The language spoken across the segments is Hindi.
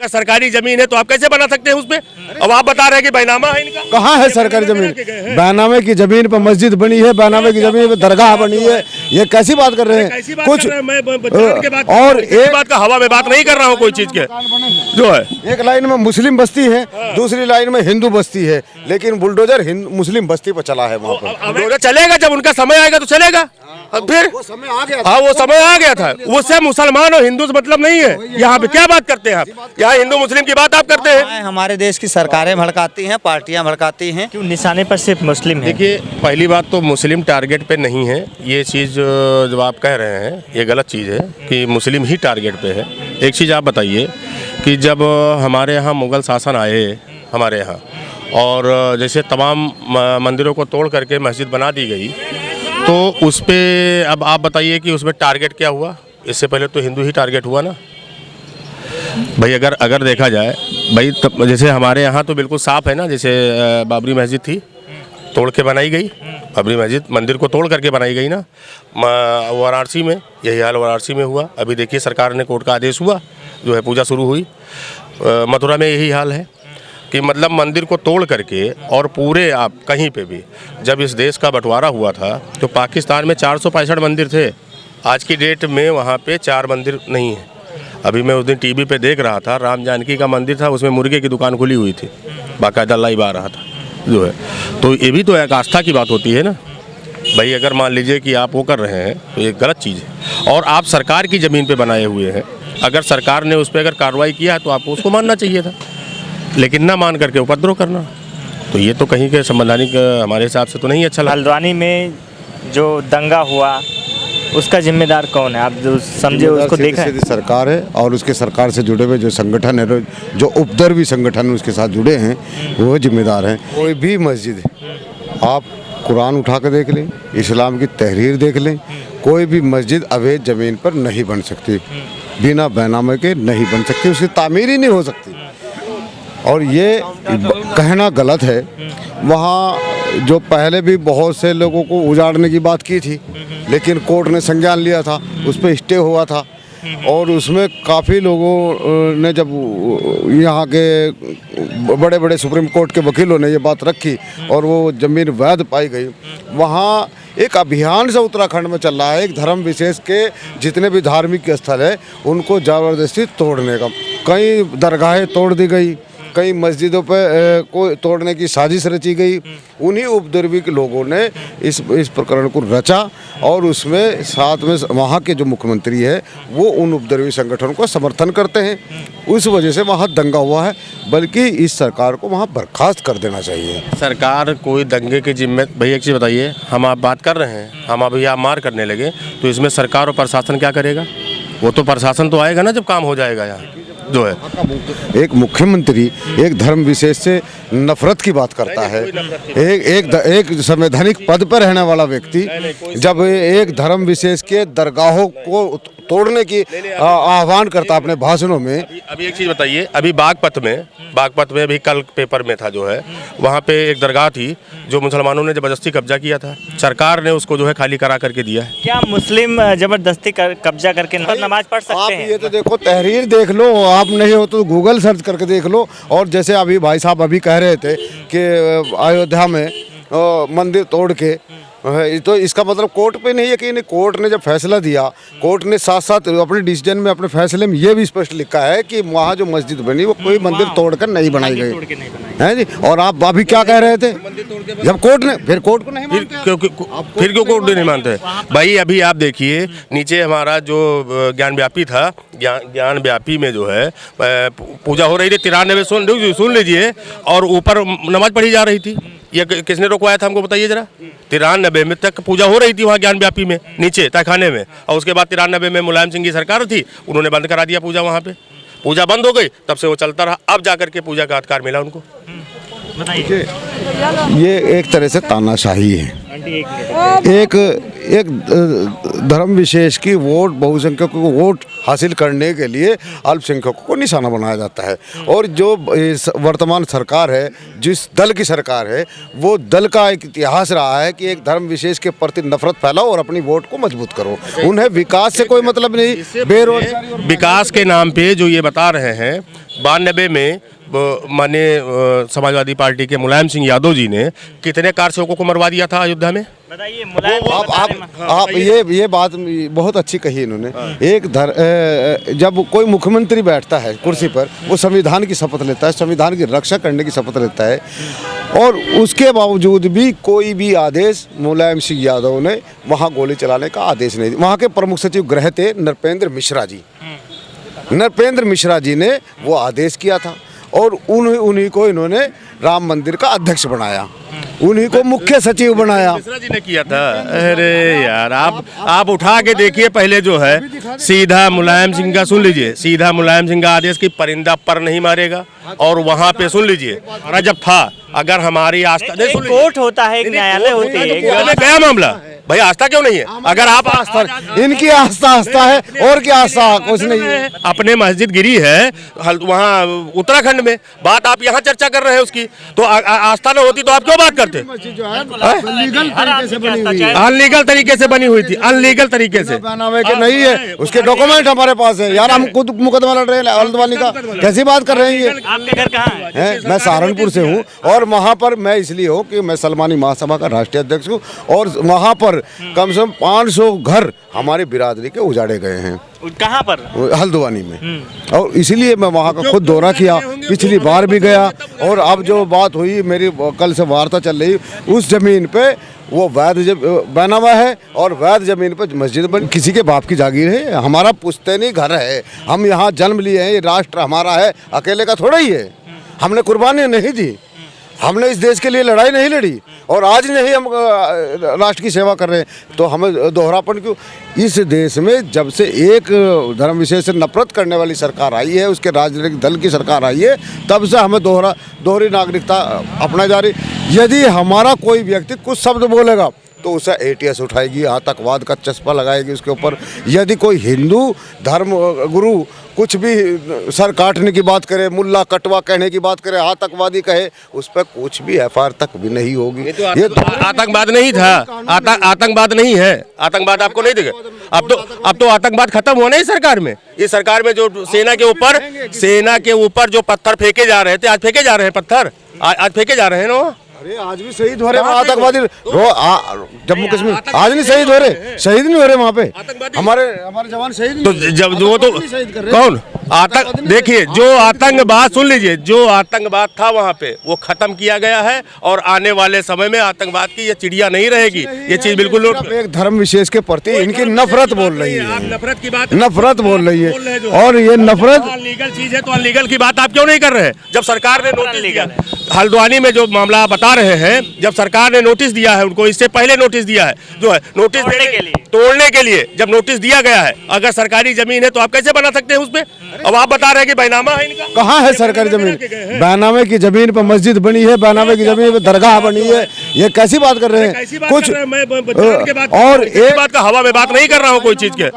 सरकारी जमीन है तो आप कैसे बना सकते हैं उसपे? अब आप बता रहे हैं कि बैनामा है इनका। कहाँ है सरकारी जमीन? बैनामे की जमीन पर मस्जिद बनी है, बैनामे की जमीन पर दरगाह बनी है, ये कैसी बात कर रहे हैं? कुछ और एक बात का हवा में बात नहीं कर रहा हूँ कोई चीज के जो है। एक लाइन में मुस्लिम बस्ती है, दूसरी लाइन में हिंदू बस्ती है, लेकिन बुलडोजर मुस्लिम बस्ती पर चला है। वहाँ पर बुलडोजर चलेगा, जब उनका समय आएगा तो चलेगा। फिर वो समय आ गया। हाँ, वो समय आ गया था। उससे मुसलमान और हिंदू से मतलब नहीं है। यहाँ पे क्या बात करते हैं आप? यहाँ हिंदू मुस्लिम की बात आप करते हैं। हमारे देश की सरकारें भड़काती हैं, पार्टियां भड़काती हैं। क्यों निशाने पर सिर्फ मुस्लिम है? देखिए, पहली बात तो मुस्लिम टारगेट पे नहीं है। ये चीज़ जो आप कह रहे हैं ये गलत चीज़ है कि मुस्लिम ही टारगेट पे है। एक चीज़ आप बताइए कि जब हमारे यहाँ मुग़ल शासन आए हमारे यहाँ, और जैसे तमाम मंदिरों को तोड़ करके मस्जिद बना दी गई, तो उस पर अब आप बताइए कि उसमें टारगेट क्या हुआ? इससे पहले तो हिंदू ही टारगेट हुआ ना भाई। अगर देखा जाए भाई, तो जैसे हमारे यहाँ तो बिल्कुल साफ़ है ना। जैसे बाबरी मस्जिद थी, तोड़ के बनाई गई। बाबरी मस्जिद मंदिर को तोड़ करके बनाई गई ना। वाराणसी में यही हाल वाराणसी में हुआ। अभी देखिए सरकार ने कोर्ट का आदेश हुआ, जो है पूजा शुरू हुई। मथुरा में यही हाल है कि मतलब मंदिर को तोड़ करके, और पूरे आप कहीं पे भी, जब इस देश का बंटवारा हुआ था तो पाकिस्तान में 465 मंदिर थे। आज की डेट में वहाँ पे 4 मंदिर नहीं है। अभी मैं उस दिन टीवी पे देख रहा था, राम जानकी का मंदिर था, उसमें मुर्गे की दुकान खुली हुई थी, बाकायदा लाइव आ रहा था जो है। तो ये भी तो एक आस्था की बात होती है ना भाई। अगर मान लीजिए कि आप वो कर रहे हैं तो ये गलत चीज़ है। और आप सरकार की ज़मीन पे बनाए हुए हैं, अगर सरकार ने उस पर अगर कार्रवाई किया है तो आपको उसको मानना चाहिए था, लेकिन ना मान करके उपद्रव करना, तो ये तो कहीं के संवैधानिक हमारे हिसाब से तो नहीं अच्छा लगा। हल्द्वानी में जो दंगा हुआ उसका जिम्मेदार कौन है? आप जो समझे उसको देखा है? सरकार है, और उसके सरकार से जुड़े हुए जो संगठन है, जो उपद्रवी संगठन उसके साथ जुड़े हैं, वो जिम्मेदार हैं। कोई भी मस्जिद है, आप कुरान उठा कर देख लें, इस्लाम की तहरीर देख लें, कोई भी मस्जिद अवैध ज़मीन पर नहीं बन सकती, बिना बैनामे के नहीं बन सकती, उसकी तामीर ही नहीं हो सकती। और ये कहना गलत है। वहाँ जो पहले भी बहुत से लोगों को उजाड़ने की बात की थी, लेकिन कोर्ट ने संज्ञान लिया था, उस पर स्टे हुआ था, और उसमें काफ़ी लोगों ने, जब यहाँ के बड़े बड़े सुप्रीम कोर्ट के वकीलों ने ये बात रखी और वो ज़मीन वैध पाई गई, वहाँ एक अभियान से उत्तराखंड में चल रहा है। एक धर्म विशेष के जितने भी धार्मिक स्थल है उनको ज़बरदस्ती तोड़ने का। कई दरगाहें तोड़ दी गई, कई मस्जिदों पर को तोड़ने की साजिश रची गई। उन्हीं उपद्रवी के लोगों ने इस प्रकरण को रचा, और उसमें साथ में वहाँ के जो मुख्यमंत्री है वो उन उपद्रवी संगठनों को समर्थन करते हैं। उस वजह से वहाँ दंगा हुआ है, बल्कि इस सरकार को वहाँ बर्खास्त कर देना चाहिए। सरकार कोई दंगे की जिम्मेदारी, भैया एक चीज़ बताइए, हम आप बात कर रहे हैं, हम अभी आप मार करने लगे, तो इसमें सरकार और प्रशासन क्या करेगा? वो तो प्रशासन तो आएगा ना जब काम हो जाएगा यहाँ जो है। एक मुख्यमंत्री एक धर्म विशेष से नफरत की बात करता है। एक संवैधानिक पद पर रहने वाला व्यक्ति जब एक धर्म विशेष के दरगाहों को तोड़ने की आह्वान करता अपने भाषणों में। अभी एक चीज़ बताइए, अभी बागपत में अभी कल पेपर में था जो है, वहाँ पे एक दरगाह थी जो मुसलमानों ने ज़बरदस्ती कब्जा किया था, सरकार ने उसको जो है खाली करा करके दिया है। क्या मुस्लिम ज़बरदस्ती कब्जा करके नमाज पढ़ सकते हैं? ये तो देखो, तहरीर देख लो, आप नहीं हो तो गूगल सर्च करके देख लो। और जैसे अभी भाई साहब अभी कह रहे थे कि अयोध्या में मंदिर तोड़ के, तो इसका मतलब कोर्ट पे नहीं है कि कोर्ट ने जब फैसला दिया, कोर्ट ने साथ साथ अपने डिसीजन में, अपने फैसले में ये भी स्पष्ट लिखा है कि वहाँ जो मस्जिद बनी वो कोई मंदिर तोड़कर नहीं बनाई गई है जी। और आप अभी क्या कह रहे थे? जब कोर्ट ने, फिर कोर्ट को नहीं मानते, फिर क्यों कोर्ट नहीं मानते भाई? अभी आप देखिए नीचे हमारा जो ज्ञान व्यापी था, ज्ञान व्यापी में जो है पूजा हो रही थी, 93 सुन लीजिए, और ऊपर नमाज पढ़ी जा रही थी। ये किसने रोकवाया था हमको बताइए जरा? 93 में तक पूजा हो रही थी वहाँ ज्ञान व्यापी में, नीचे तहखाने में, और उसके बाद 93 में मुलायम सिंह की सरकार थी, उन्होंने बंद करा दिया पूजा। वहाँ पे पूजा बंद हो गई, तब से वो चलता रहा, अब जाकर के पूजा का अधिकार मिला उनको। बताइए, ये एक तरह से तानाशाही है। एक धर्म विशेष की वोट, बहुसंख्यकों को वोट हासिल करने के लिए अल्पसंख्यकों को निशाना बनाया जाता है। और जो वर्तमान सरकार है, जिस दल की सरकार है, वो दल का एक इतिहास रहा है कि एक धर्म विशेष के प्रति नफरत फैलाओ और अपनी वोट को मजबूत करो। उन्हें विकास से कोई मतलब नहीं, बेरोजगारी। विकास के नाम पे जो ये बता रहे हैं 92 में माने समाजवादी पार्टी के मुलायम सिंह यादव जी ने कितने कारसेवकों को मरवा दिया था अयोध्या में? बताइए मुलायम सिंह आप के बारे में। आप ये बात बहुत अच्छी कही इन्होंने। जब कोई मुख्यमंत्री बैठता है कुर्सी पर, वो संविधान की शपथ लेता है, संविधान की रक्षा करने की शपथ लेता है, और उसके बावजूद भी कोई भी आदेश मुलायम सिंह यादव ने वहाँ गोली चलाने का आदेश नहीं दिया। वहाँ के प्रमुख सचिव गृह थे नृपेंद्र मिश्रा जी। नृपेंद्र मिश्रा जी ने वो आदेश किया था, और उन्हीं को इन्होंने राम मंदिर का अध्यक्ष बनाया, उन्हीं को मुख्य सचिव बनाया। मिश्रा जी ने किया था। अरे यार, आप उठा के देखिए पहले जो है, सीधा मुलायम सिंह का सुन लीजिए, सीधा मुलायम सिंह का आदेश की परिंदा पर नहीं मारेगा। और वहाँ पे सुन लीजिए, हमारा जब था, अगर हमारी आस्था एक कोर्ट होता है, एक न्यायालय होती है, गया मामला, भाई आस्था क्यों नहीं है? अगर आप आस्था, इनकी आस्था है, और क्या आस्था कुछ नहीं है। अपने मस्जिद गिरी है वहाँ उत्तराखंड में, बात आप यहाँ चर्चा कर रहे हैं उसकी, तो आस्था न होती तो आप क्यों बात करते? अनलीगल तरीके से बनी हुई थी, अनलीगल तरीके से। बनावे के नहीं है, उसके डॉक्यूमेंट हमारे पास है यार। हम खुद मुकदमा लड़ रहे हैं हल्द्वानी का, कैसी बात कर रहे हैं ये? आपके घर कहाँ है? मैं सहारनपुर से हूँ, और वहाँ पर मैं इसलिए हूँ कि मैं सलमानी महासभा का राष्ट्रीय अध्यक्ष हूँ, और वहाँ पर कम से कम 500 घर हमारी बिरादरी के उजाड़े गए हैं। कहाँ पर? हल्द्वानी में। और इसीलिए मैं वहाँ का खुद दौरा किया, पिछली बार भी गया। और अब जो बात हुई, मेरी कल से वार्ता चल रही, उस जमीन पे वो वैध बना हुआ है, और वैध जमीन पर मस्जिद बन, किसी के बाप की जागीर है, हमारा पुश्तैनी घर है, हम यहाँ जन्म लिए हैं, ये राष्ट्र हमारा है, अकेले का थोड़ा ही है। हमने कुर्बानियाँ नहीं दी, हमने इस देश के लिए लड़ाई नहीं लड़ी, और आज नहीं हम राष्ट्र की सेवा कर रहे हैं, तो हमें दोहरापन क्यों? इस देश में जब से एक धर्म विशेष से नफरत करने वाली सरकार आई है, उसके राजनीतिक दल की सरकार आई है, तब से हमें दोहरी नागरिकता अपना जा रही। यदि हमारा कोई व्यक्ति कुछ शब्द बोलेगा तो उसे ATS उठाएगी, आतंकवाद का चस्पा लगाएगी उसके ऊपर। यदि कोई हिंदू धर्म गुरु कुछ भी सर काटने की बात करे, मुल्ला कटवा कहने की बात करे, आतंकवादी कहे, उस पर कुछ भी FIR तक भी नहीं होगी। ये तो आतंकवाद नहीं था, आतंकवाद नहीं है, आतंकवाद आपको नहीं दिखे। अब तो आतंकवाद खत्म हुआ नहीं सरकार में। इस सरकार में जो सेना के ऊपर जो पत्थर फेंके जा रहे थे, आज फेंके जा रहे हैं पत्थर, आज फेंके जा रहे हैं ना। अरे आज भी शहीद हो रहे हैं आतंकवादी, जम्मू कश्मीर आज नहीं शहीद हो रहे, शहीद नहीं हो रहे वहाँ पे हमारे जवान शहीद। तो जब वो तो कौन देखिए, जो आतंकवाद, सुन लीजिए, जो आतंकवाद था वहाँ पे वो खत्म किया गया है, और आने वाले समय में आतंकवाद की ये चिड़िया नहीं रहेगी। ये चीज बिल्कुल एक धर्म विशेष के प्रति इनकी नफरत बोल रही है, नफरत की बात, नफरत बोल रही है। और ये नफरत अनलीगल चीज है, तो अनलीगल की बात आप क्यों नहीं कर रहे हैं? जब सरकार ने नोटिस दिया, हल्द्वानी में जो मामला बता रहे हैं, जब सरकार ने नोटिस दिया है उनको, इससे पहले नोटिस दिया है, जो है नोटिस तोड़ने के लिए जब नोटिस दिया गया है, अगर सरकारी जमीन है तो आप कैसे बना सकते हैं उसपे? अब आप बता रहे हैं कि बैनामा है इनका। कहाँ है सरकारी जमीन? बैनामे की जमीन पर मस्जिद बनी है, बैनामे की जमीन पर दरगाह बनी है, ये कैसी बात कर रहे हैं? कुछ और एक बात का हवा में बात नहीं कर रहा हूँ कोई चीज के,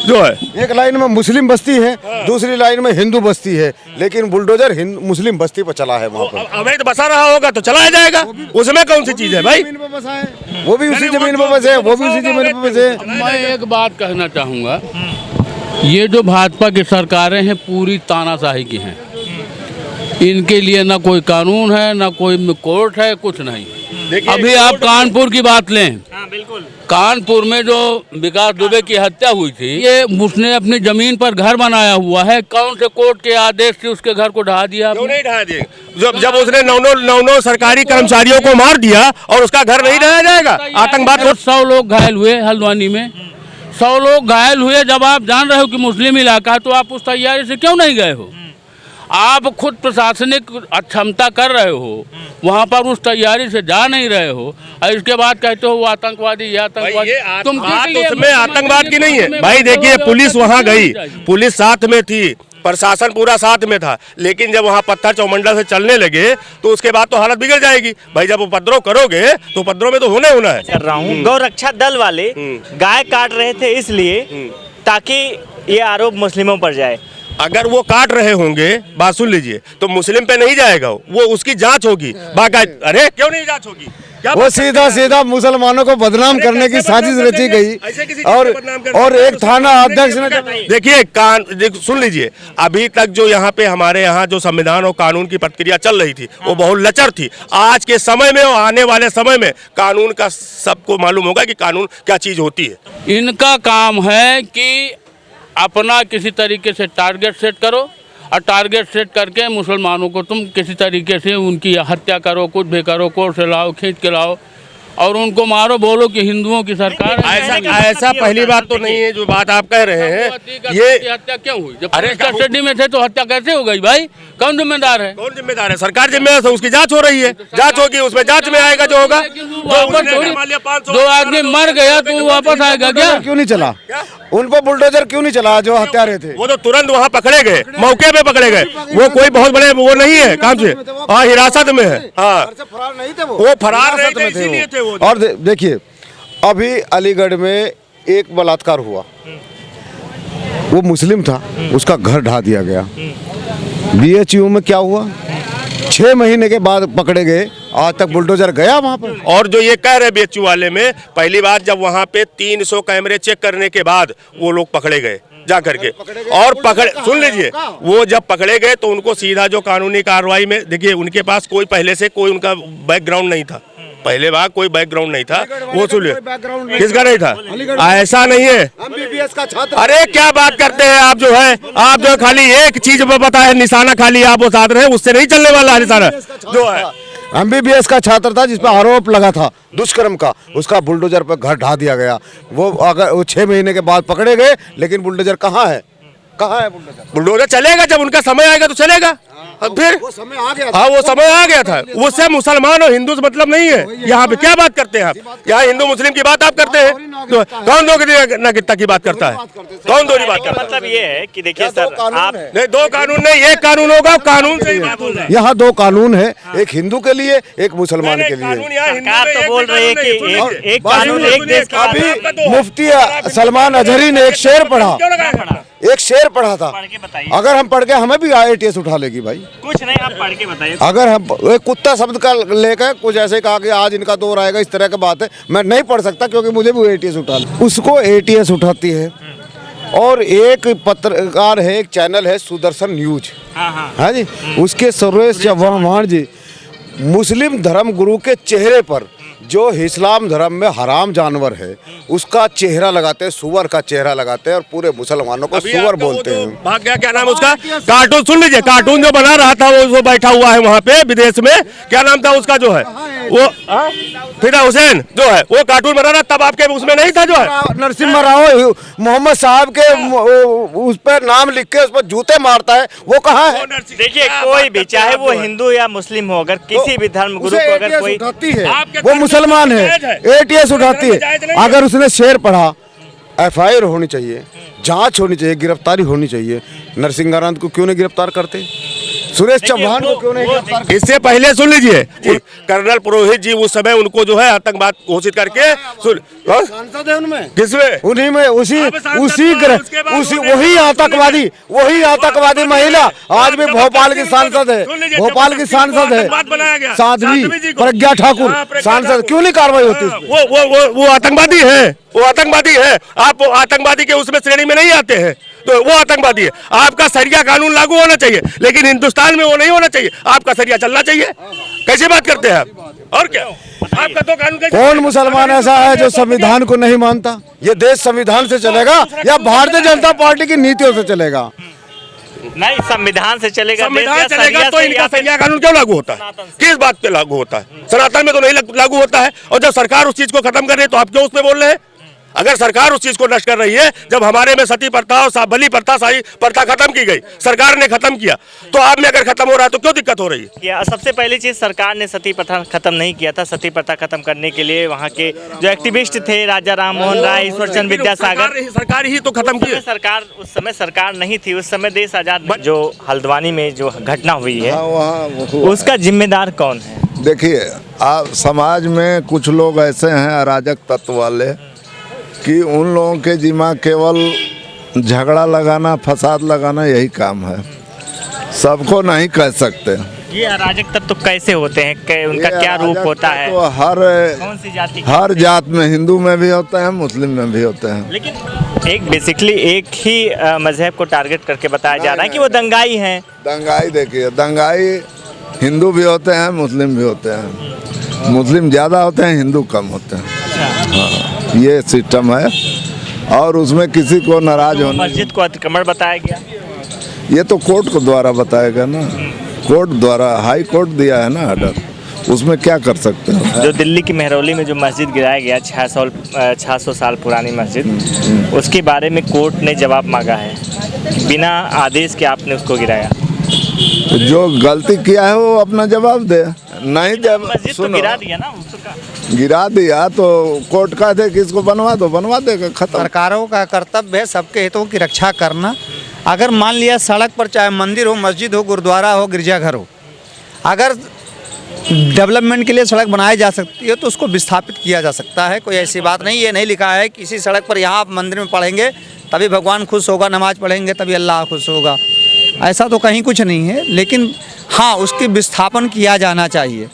जो है एक लाइन में मुस्लिम बस्ती है, दूसरी लाइन में हिंदू बस्ती है, लेकिन बुलडोजर मुस्लिम बस्ती पर चला है। वहाँ पर अवैध बसा रहा होगा तो चलाया जाएगा, उसमें कौन सी चीज है भाई? वो भी उसी जमीन पर बसे, वो भी उसी जमीन पर बसे। मैं एक बात कहना चाहूँगा, ये जो भाजपा की सरकारें हैं पूरी तानाशाही की हैं। इनके लिए ना कोई कानून है, ना कोई कोर्ट है, कुछ नहीं। अभी आप कानपुर की बात लें, बिल्कुल, कानपुर में जो विकास दुबे की हत्या हुई थी, ये उसने अपनी जमीन पर घर बनाया हुआ है, कौन से कोर्ट के आदेश से उसके घर को ढहा दिया? क्यों नहीं ढहा दिया? जब उसने नौ सरकारी कर्मचारियों को मार दिया और उसका घर नहीं ढहाया जाएगा? आतंकवाद 100 लोग घायल हुए हल्द्वानी में, 100 लोग घायल हुए। जब आप जान रहे हो कि मुस्लिम इलाका है, तो आप उस तैयारी से क्यों नहीं गए हो? आप खुद प्रशासनिक अक्षमता कर रहे हो, वहाँ पर उस तैयारी से जा नहीं रहे हो, और इसके बाद कहते हो वो आतंकवादी, ये आतंकवादी। तुम उसमें आतंकवाद की नहीं है भाई। देखिए, पुलिस वहाँ गई, पुलिस साथ में थी, प्रशासन पूरा साथ में था, लेकिन जब वहाँ पत्थर चौमंडल से चलने लगे तो उसके बाद तो हालत बिगड़ जाएगी भाई। जब उपद्रव करोगे तो उपद्रव में तो होना है। कर रहा हूँ, गौ रक्षा दल वाले गाय काट रहे थे इसलिए ताकि ये आरोप मुस्लिमों पर जाए। अगर वो काट रहे होंगे, बात सुन लीजिए, तो मुस्लिम पे नहीं जाएगा वो, उसकी जांच होगी बाकायदा। अरे क्यों नहीं जांच होगी? क्या वो बात सीधा सीधा मुसलमानों को बदनाम अरे करने की कैसे साजिश बदनाम रची करते हैं? गई। ऐसे किसी चीज़ से बदनाम करते हैं? और एक थाना अध्यक्ष ने देखिए सुन लीजिए, अभी तक जो यहाँ पे हमारे यहाँ जो संविधान और कानून की प्रक्रिया चल रही थी वो बहुत लचर थी। आज के समय में और आने वाले समय में कानून का सबको मालूम होगा कि कानून क्या चीज होती है। इनका काम है कि अपना किसी तरीके से टारगेट सेट करो और टारगेट सेट करके मुसलमानों को तुम किसी तरीके से उनकी हत्या करो, कुछ भी करो, कोर्ट से लाओ, खींच के लाओ और उनको मारो, बोलो कि हिंदुओं की सरकार है। ऐसा पहली बात तो नहीं है जो बात आप कह रहे हैं। ये हत्या क्यों हुई? जब अरे कस्टडी में थे तो हत्या कैसे हो गई भाई? कौन जिम्मेदार है? कौन जिम्मेदार है? सरकार जिम्मेदार है, उसकी जांच हो रही है, जांच होगी, उसमें जांच में आएगा जो होगा। दो आदमी मर गया तो वापस आएगा क्या? क्यों नहीं चला? उन पर बुलडोजर क्यों नहीं चला जो हत्यारे थे? वो तो तुरंत वहाँ पकड़े गए, मौके पे पकड़े गए। वो कोई बहुत बड़े वो नहीं है काम से, हाँ हिरासत में है। हाँ फरार नहीं थे वो फरार नहीं थे, इसीलिए थे वो। और देखिए अभी अलीगढ़ में एक बलात्कार हुआ, वो मुस्लिम था, उसका घर ढा दिया गया। BHU में क्या हुआ? 6 महीने के बाद पकड़े गए, आज तक बुलडोजर गया वहाँ पर। और जो ये कह रहे BHU वाले में, पहली बार जब वहाँ पे 300 कैमरे चेक करने के बाद वो लोग पकड़े गए जा करके, और सुन लीजिए, वो जब पकड़े गए तो उनको सीधा जो कानूनी कार्रवाई में, देखिए उनके पास कोई पहले से कोई उनका बैकग्राउंड नहीं था, पहले बार कोई बैकग्राउंड नहीं था। वो सुन लिया, किसका नहीं था? ऐसा नहीं है। MBBS का छात्र। अरे क्या बात करते हैं आप? जो है आप जो खाली एक चीज पता है, निशाना खाली आप वो साध रहे हैं, उससे नहीं चलने वाला है निशाना जो है। MBBS का छात्र था जिस पर आरोप लगा था दुष्कर्म का, उसका बुलडोजर पर घर ढा दिया गया। वो अगर वो 6 महीने के बाद पकड़े गए, लेकिन बुलडोजर कहाँ है? कहाँ है बुलडोजर? बुलडोजर चलेगा जब उनका समय आएगा तो चलेगा। फिर वो समय आ गया। हाँ वो समय आ गया था, उससे मुसलमान और हिंदू से मतलब नहीं है। यहाँ पे क्या बात करते हैं आप? यहाँ हिंदू मुस्लिम की बात आप करते हैं, तो कौन दो नागरिकता की बात करता है? कौन दो बात करता है? मतलब ये है कि देखिए सर, आप नहीं, दो कानून नहीं, एक कानून होगा, कानून से ही बात हो जाए। यहाँ 2 कानून है, एक हिंदू के लिए, एक मुसलमान के लिए। सरकार तो बोल रही है कि एक कानून एक देश का। अभी मुफ्ती सलमान अजहरी ने एक शेर पढ़ा, एक शेर पढ़ा था। पढ़ के बताइए। अगर हम पढ़ के हमें भी IATS उठा लेगी भाई। कुछ नहीं, आप पढ़ के बताइए। अगर हम एक कुत्ता शब्द का लेकर कुछ ऐसे कहा कि आज इनका दौर आएगा, इस तरह की बात है, मैं नहीं पढ़ सकता क्योंकि मुझे भी ATS उठा ले। उसको ATS उठाती है। और एक पत्रकार है, एक चैनल है सुदर्शन न्यूज, हाँ जी, उसके सुरेश चौहान जी मुस्लिम धर्म गुरु के चेहरे पर जो इस्लाम धर्म में हराम जानवर है उसका चेहरा लगाते हैं, सुअर का चेहरा लगाते हैं और पूरे मुसलमानों को सुअर बोलते हैं। भाग गया, क्या नाम है उसका? कार्टून सुन लीजिए, कार्टून जो बना रहा था वो बैठा हुआ है वहाँ पे विदेश में, क्या नाम था उसका जो है वो फिदा हुसैन जो है, वो कार्टून बना रहा, तब आपके उसमें नहीं था जो है। नरसिम्हा राव मोहम्मद साहब के उस पर नाम लिख के उस पर जूते मारता है, वो कहाँ है? देखिए कोई भी, चाहे वो हिंदू या मुस्लिम हो, अगर किसी भी धर्म गुरु को अगर कोई उठाती है, वो मुसलमान है, ATS उठाती है। अगर उसने शेर पढ़ा, FIR होनी चाहिए, जांच होनी चाहिए, गिरफ्तारी होनी चाहिए। नरसिंहानंद को क्यों नहीं गिरफ्तार करते? सुरेश चौहान को क्यों नहीं गिरफ्तार? इससे पहले सुन लीजिए, कर्नल पुरोहित जी उस समय उनको जो है आतंकवाद घोषित करके सांसद है उनमें, किसमें? उन्हीं में वही आतंकवादी महिला आज भी भोपाल की सांसद है, भोपाल की सांसद है, साध्वी प्रज्ञा ठाकुर सांसद। क्यों नहीं कार्रवाई होती? वो आतंकवादी है, वो आतंकवादी है। आप आतंकवादी के उसमें श्रेणी में नहीं आते हैं, तो वो आतंकवादी है। आपका सरिया कानून लागू होना चाहिए, लेकिन हिंदुस्तान में वो नहीं होना चाहिए। आपका सरिया चलना चाहिए। कैसी बात करते हैं आप? और क्या आपका तो कानून? कौन मुसलमान ऐसा है जो संविधान को नहीं मानता? ये देश संविधान से चलेगा या भारतीय जनता पार्टी की नीतियों से चलेगा? नहीं, संविधान से चलेगा। संविधान चलेगा तो इनका सरिया कानून क्यों लागू होता है? किस बात पे लागू होता है? सनातन में तो नहीं लागू होता है। और जब सरकार उस चीज को खत्म कर रही है तो आप क्यों उसमें बोल रहे हैं? अगर सरकार उस चीज को नष्ट कर रही है, जब हमारे में सती प्रथा और बलि प्रथा, शाही प्रथा खत्म की गई, सरकार ने खत्म किया, तो आप में अगर खत्म हो रहा है तो क्यों दिक्कत हो रही है? सबसे पहली चीज, सरकार ने सती प्रथा खत्म नहीं किया था। सती प्रथा खत्म करने के लिए वहाँ के जो एक्टिविस्ट थे, राजा राम मोहन राय, ईश्वरचंद विद्यासागर, सरकार ही तो खत्म की। सरकार उस समय सरकार नहीं थी, उस समय देश आजाद। जो हल्द्वानी में जो घटना हुई है उसका जिम्मेदार कौन है? देखिए, समाज में कुछ लोग ऐसे हैं अराजक तत्व वाले कि उन लोगों के जिम्मा केवल झगड़ा लगाना, फसाद लगाना यही काम है। सबको नहीं कह सकते, ये अराजक तत्व कैसे होते हैं, उनका ये क्या रूप अराजक होता है? तो कौन सी जाति के? हर जात में, हिंदू में भी होते हैं, मुस्लिम में भी होते हैं। लेकिन एक बेसिकली एक ही मजहब को टारगेट करके बताया जा रहा है कि वो दंगाई हैं। दंगाई देखिए, दंगाई हिंदू भी होते हैं, मुस्लिम भी होते हैं। मुस्लिम ज़्यादा होते हैं, हिंदू कम होते हैं। हाँ, ये सिस्टम है और उसमें किसी को नाराज होना, मस्जिद को अतिक्रमण बताया गया। ये तो कोर्ट को द्वारा बताएगा ना, कोर्ट द्वारा, हाई कोर्ट दिया है ना ऑर्डर, उसमें क्या कर सकते हैं। जो दिल्ली की मेहरौली में जो मस्जिद गिराया गया 600 साल पुरानी मस्जिद, उसके बारे में कोर्ट ने जवाब मांगा है, बिना आदेश के आपने उसको गिराया। जो गलती किया है वो अपना जवाब दे। नहीं जब मस्जिद तो गिरा दिया ना उसका। गिरा दिया तो कोर्ट कहते कि इसको बनवा दो, बनवा देगा, खत्म। सरकारों का कर्तव्य है सबके हितों की रक्षा करना। अगर मान लिया सड़क पर चाहे मंदिर हो, मस्जिद हो, गुरुद्वारा हो, गिरजाघर हो, अगर डेवलपमेंट के लिए सड़क बनाई जा सकती है तो उसको विस्थापित किया जा सकता है। कोई ऐसी बात नहीं, ये नहीं लिखा है किसी सड़क पर यहाँ आप मंदिर में पढ़ेंगे तभी भगवान खुश होगा, नमाज पढ़ेंगे तभी अल्लाह खुश होगा, ऐसा तो कहीं कुछ नहीं है। लेकिन हाँ, उसकी विस्थापन किया जाना चाहिए।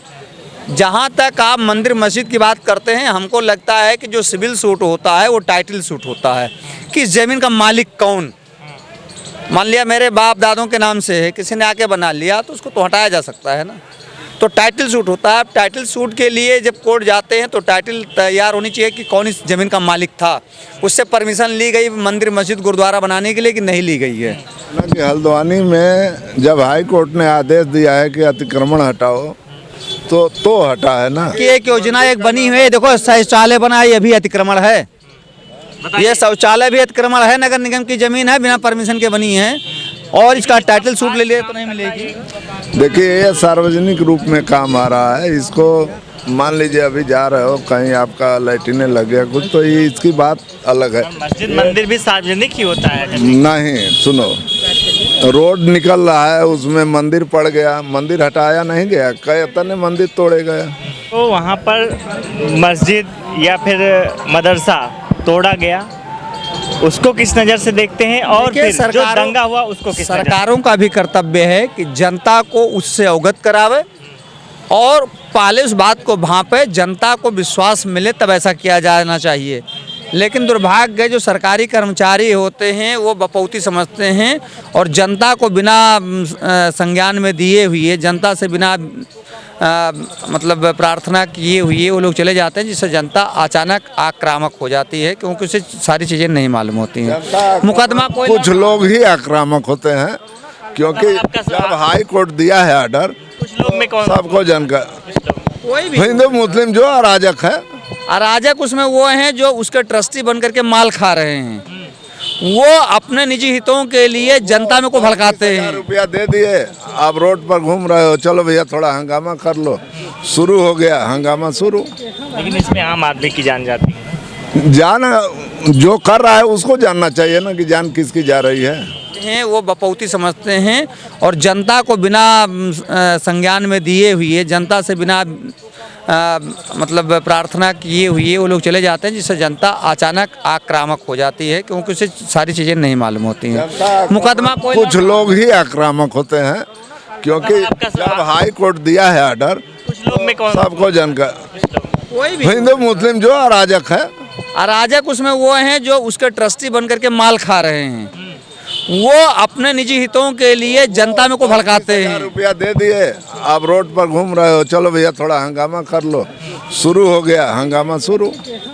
जहाँ तक आप मंदिर मस्जिद की बात करते हैं, हमको लगता है कि जो सिविल सूट होता है वो टाइटल सूट होता है कि इस ज़मीन का मालिक कौन। मान लिया मेरे बाप दादों के नाम से है, किसी ने आके बना लिया तो उसको तो हटाया जा सकता है ना, तो टाइटल सूट होता है। टाइटल सूट के लिए जब कोर्ट जाते हैं तो टाइटल तैयार होनी चाहिए कि कौन इस ज़मीन का मालिक था, उससे परमिशन ली गई मंदिर मस्जिद गुरुद्वारा बनाने के लिए कि नहीं ली गई है। ना कि हल्द्वानी में जब हाई कोर्ट ने आदेश दिया है कि अतिक्रमण हटाओ तो हटा है ना। कि एक योजना एक बनी हुई है, देखो शौचालय बना, ये भी अतिक्रमण है, ये शौचालय भी अतिक्रमण है, नगर निगम की ज़मीन है, बिना परमिशन के बनी है, और इसका टाइटल सूट ले लिए तो नहीं मिलेगी। देखिए ये सार्वजनिक रूप में काम आ रहा है, इसको मान लीजिए अभी जा रहे हो कहीं आपका लैट्रिन लग गया कुछ, तो ये इसकी बात अलग है। मस्जिद मंदिर भी सार्वजनिक ही होता है। नहीं सुनो, रोड निकल रहा है उसमें मंदिर पड़ गया, मंदिर हटाया नहीं गया, कई इतने मंदिर तोड़े गए। तो वहाँ पर मस्जिद या फिर मदरसा तोड़ा गया, उसको किस नज़र से देखते हैं, और फिर जो दंगा हुआ उसको किस नज़र? सरकारों का भी कर्तव्य है कि जनता को उससे अवगत करावे और पहले उस बात को भांपे, जनता को विश्वास मिले तब ऐसा किया जाना चाहिए। लेकिन दुर्भाग्य जो सरकारी कर्मचारी होते हैं वो बपौती समझते हैं और जनता को बिना संज्ञान में दिए हुए, जनता से बिना मतलब प्रार्थना किए हुए वो लोग चले जाते हैं, जिससे जनता अचानक आक्रामक हो जाती है, क्योंकि उसे सारी चीज़ें नहीं मालूम होती हैं। मुकदमा कुछ लोग ही आक्रामक होते हैं, क्योंकि जब हाई कोर्ट दिया है ऑर्डर, कुछ लोग में कौन? सबको जानकर कोई भी हिंदू मुस्लिम जो अराजक है, अराजक उसमें वो हैं जो उसके ट्रस्टी बन करके माल खा रहे हैं, वो अपने निजी हितों के लिए जनता में को भड़काते हैं। रुपया दे दिए, आप रोड पर घूम रहे हो, चलो भैया थोड़ा हंगामा कर लो, शुरू हो गया हंगामा शुरू। लेकिन इसमें आम आदमी की जान जाती है। जान जो कर रहा है उसको जानना चाहिए ना कि जान किसकी जा रही है। वो बपौती समझते हैं और जनता को बिना संज्ञान में दिए हुए, जनता से बिना मतलब प्रार्थना किए हुए वो लोग चले जाते हैं, जिससे जनता अचानक आक्रामक हो जाती है, क्योंकि उसे सारी चीज़ें नहीं मालूम होती हैं। मुकदमा कुछ लोग ही आक्रामक होते हैं, क्योंकि जब हाई कोर्ट दिया है ऑर्डर, कुछ लोग में कौन? सबको जानकर कोई भी हिंदू मुस्लिम जो अराजक है, अराजक उसमें वो हैं जो उसके ट्रस्टी बन करके माल खा रहे हैं, वो अपने निजी हितों के लिए जनता में को भड़काते हैं। रुपया दे दिए, आप रोड पर घूम रहे हो, चलो भैया थोड़ा हंगामा कर लो, शुरू हो गया हंगामा शुरू।